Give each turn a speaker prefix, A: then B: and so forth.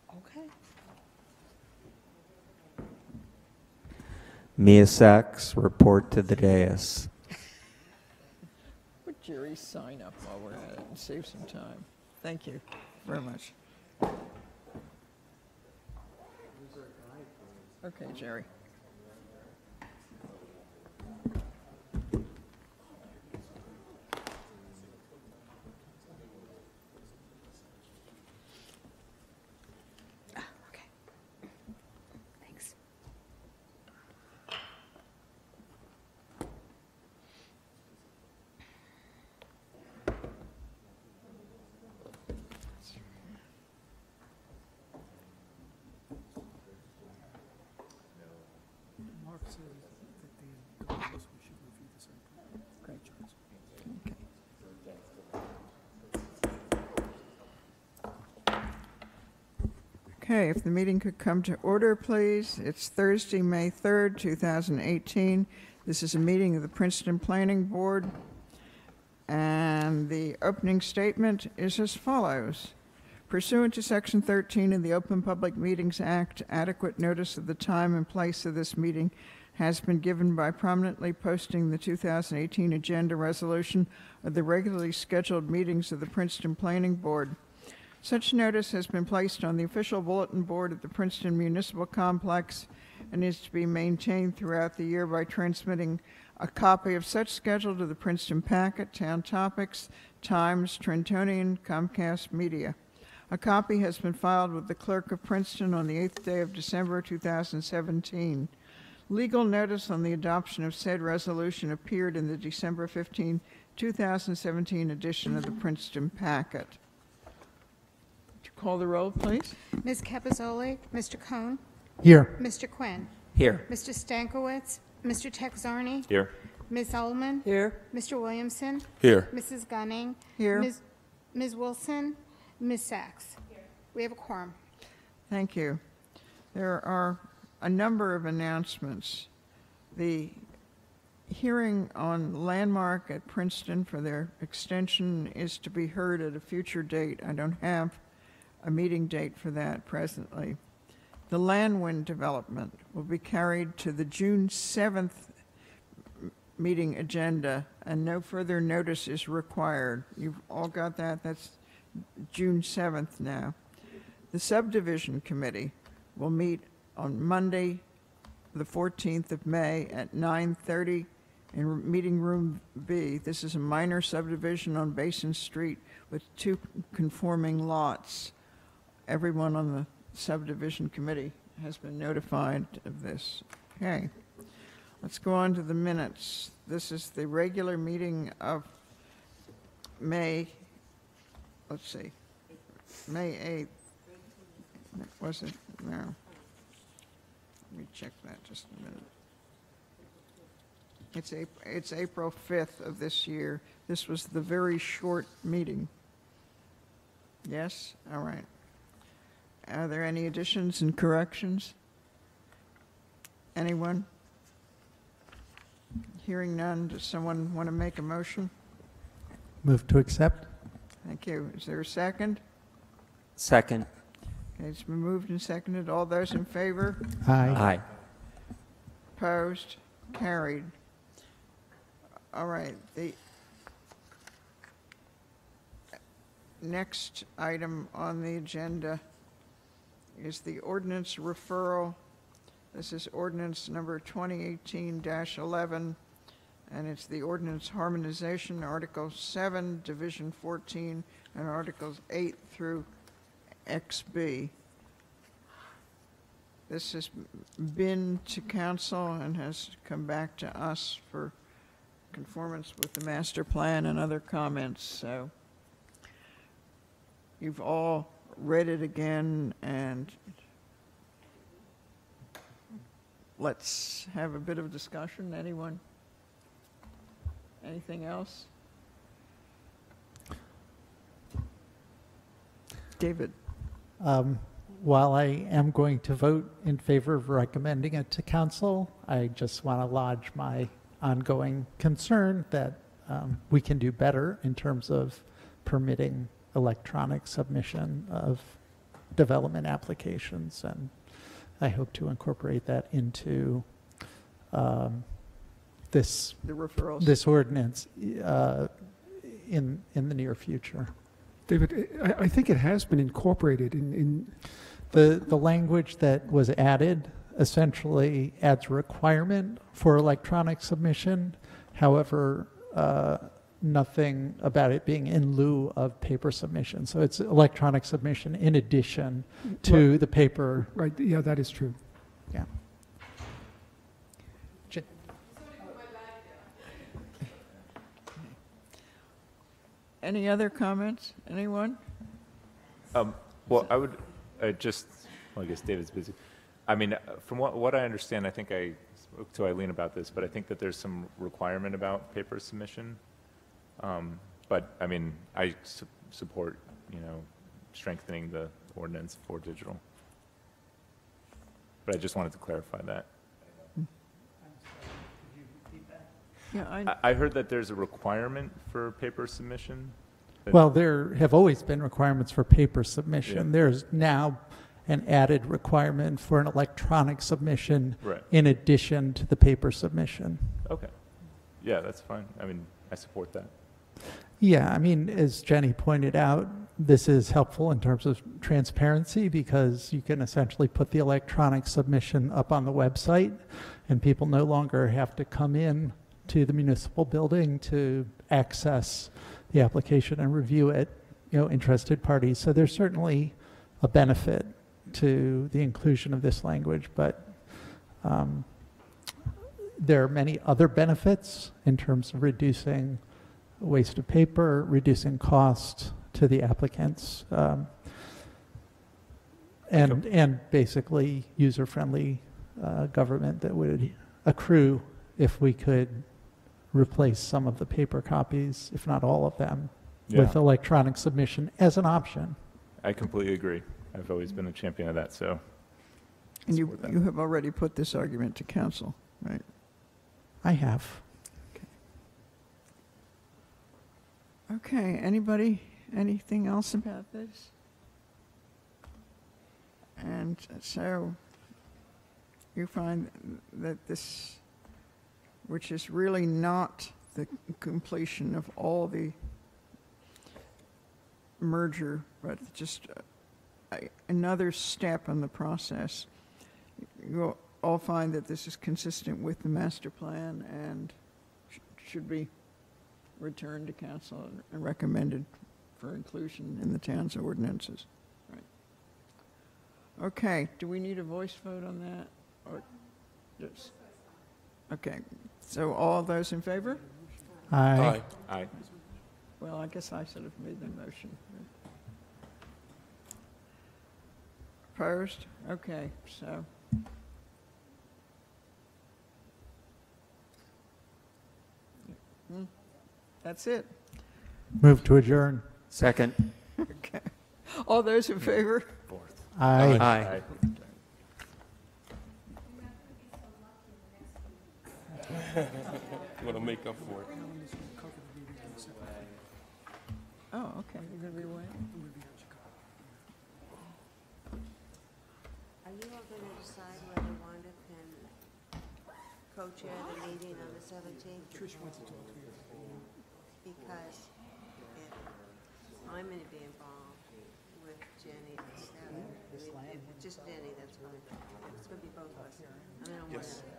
A: Okay.
B: Mia Sachs, report to the dais.
C: Put Jerry's sign up while we're at it and save some time. Thank you very much. Okay, Jerry.
A: Okay. Thanks.
D: Mark said that the goals we should review this.
C: Great. Okay, if the meeting could come to order, please. It's Thursday, May 3rd, 2018. This is a meeting of the Princeton Planning Board. And the opening statement is as follows. Pursuant to Section 13 of the Open Public Meetings Act, adequate notice of the time and place of this meeting has been given by prominently posting the 2018 agenda resolution of the regularly scheduled meetings of the Princeton Planning Board. Such notice has been placed on the official bulletin board at the Princeton Municipal Complex and is to be maintained throughout the year by transmitting a copy of such schedule to the Princeton Packet, Town Topics, Times, Trentonian, Comcast Media. A copy has been filed with the Clerk of Princeton on the 8th day of December 2017. Legal notice on the adoption of said resolution appeared in the December 15, 2017 edition of the Princeton Packet. Would you call the roll, please?
E: Ms. Capizoli, Mr. Cohn,
D: Here.
E: Mr. Quinn,
B: Here.
E: Mr. Stankowitz, Mr. Texarney,
B: Here.
E: Ms. Ullman,
C: Here.
E: Mr. Williamson,
F: Here.
E: Mrs. Gunning,
C: Here.
E: Ms. Wilson, Ms. Sachs. We have a quorum.
C: Thank you. There are a number of announcements. The hearing on Landmark at Princeton for their extension is to be heard at a future date. I don't have a meeting date for that presently. The Landwind development will be carried to the June 7th meeting agenda, and no further notice is required. You've all got that? That's June 7th now. The subdivision committee will meet on Monday, the 14th of May at 9:30 in meeting room B. This is a minor subdivision on Basin Street with 2 conforming lots. Everyone on the subdivision committee has been notified of this. Okay, let's go on to the minutes. This is the regular meeting of May, let's see, May 8th. Was it? No. Let me check that just a minute. It's April 5th of this year. This was the very short meeting. Yes? All right. Are there any additions and corrections? Anyone? Hearing none, does someone want to make a motion?
D: Move to accept.
C: Thank you. Is there a second?
B: Second.
C: Okay, it's been moved and seconded. All those in favor?
D: Aye.
B: Aye.
C: Opposed? Carried. All right. The next item on the agenda is the ordinance referral. This is ordinance number 2018-11, and it's the ordinance harmonization, Article 7, Division 14, and Articles 8 through XB. This has been to council and has come back to us for conformance with the master plan and other comments. So you've all read it again, and let's have a bit of discussion. Anyone? Anything else? David.
D: While I am going to vote in favor of recommending it to council, I just want to lodge my ongoing concern that we can do better in terms of permitting electronic submission of development applications, and I hope to incorporate that into this
C: The referrals.
D: this ordinance in the near future.
F: David, I think it has been incorporated in
D: The language that was added essentially adds a requirement for electronic submission. However, nothing about it being in lieu of paper submission. So it's electronic submission in addition to the paper.
F: right, yeah, that is true.
D: Yeah. J-
C: Any other comments? Anyone?
G: Well, I would well, I guess David's busy. I mean, from what I understand, I think I spoke to Eileen about this, but I think that there's some requirement about paper submission. But, I mean, I support, strengthening the ordinance for digital. But I just wanted to clarify that.
C: Yeah,
G: I heard that there's a requirement for paper submission.
D: Well, there have always been requirements for paper submission.
G: Yeah.
D: There's now an added requirement for an electronic submission
G: Right.
D: in addition to the paper submission.
G: Okay. Yeah, that's fine. I mean, I support that.
D: Yeah, I mean, as Jenny pointed out, this is helpful in terms of transparency because you can essentially put the electronic submission up on the website and people no longer have to come in to the municipal building to access the application and review it, interested parties. So there's certainly a benefit to the inclusion of this language, but there are many other benefits in terms of reducing waste of paper, reducing cost to the applicants, and basically user-friendly government that would accrue if we could replace some of the paper copies, if not all of them, with
G: Yeah.
D: electronic submission as an option.
G: I completely agree. I've always been a champion of that, so.
C: and
G: support that.
C: you have already put this argument to council, right?
D: I have.
C: Okay, anybody, anything else about this? And so you find that this, which is really not the completion of all the merger, but just another step in the process. You'll all find that this is consistent with the master plan and should be returned to council and recommended for inclusion in the town's ordinances. Right. Okay, do we need a voice vote on that? Or just, okay, so all those in favor?
D: Aye.
G: Aye.
C: Well, I guess I should have made the motion. Opposed? Okay, so. That's it.
D: Move to adjourn.
B: Second.
C: Okay. All those in favor?
D: Aye.
B: Aye.
H: You want to make up for it.
C: Oh, okay, you're going to be away?
I: Are you all going to decide whether Wanda can co-chair the meeting on the 17th? Trish wants to talk to you. Because if I'm going to be involved with Jenny and Stella, if it's just Jenny, that's fine. If it's going to be both of us, I don't want to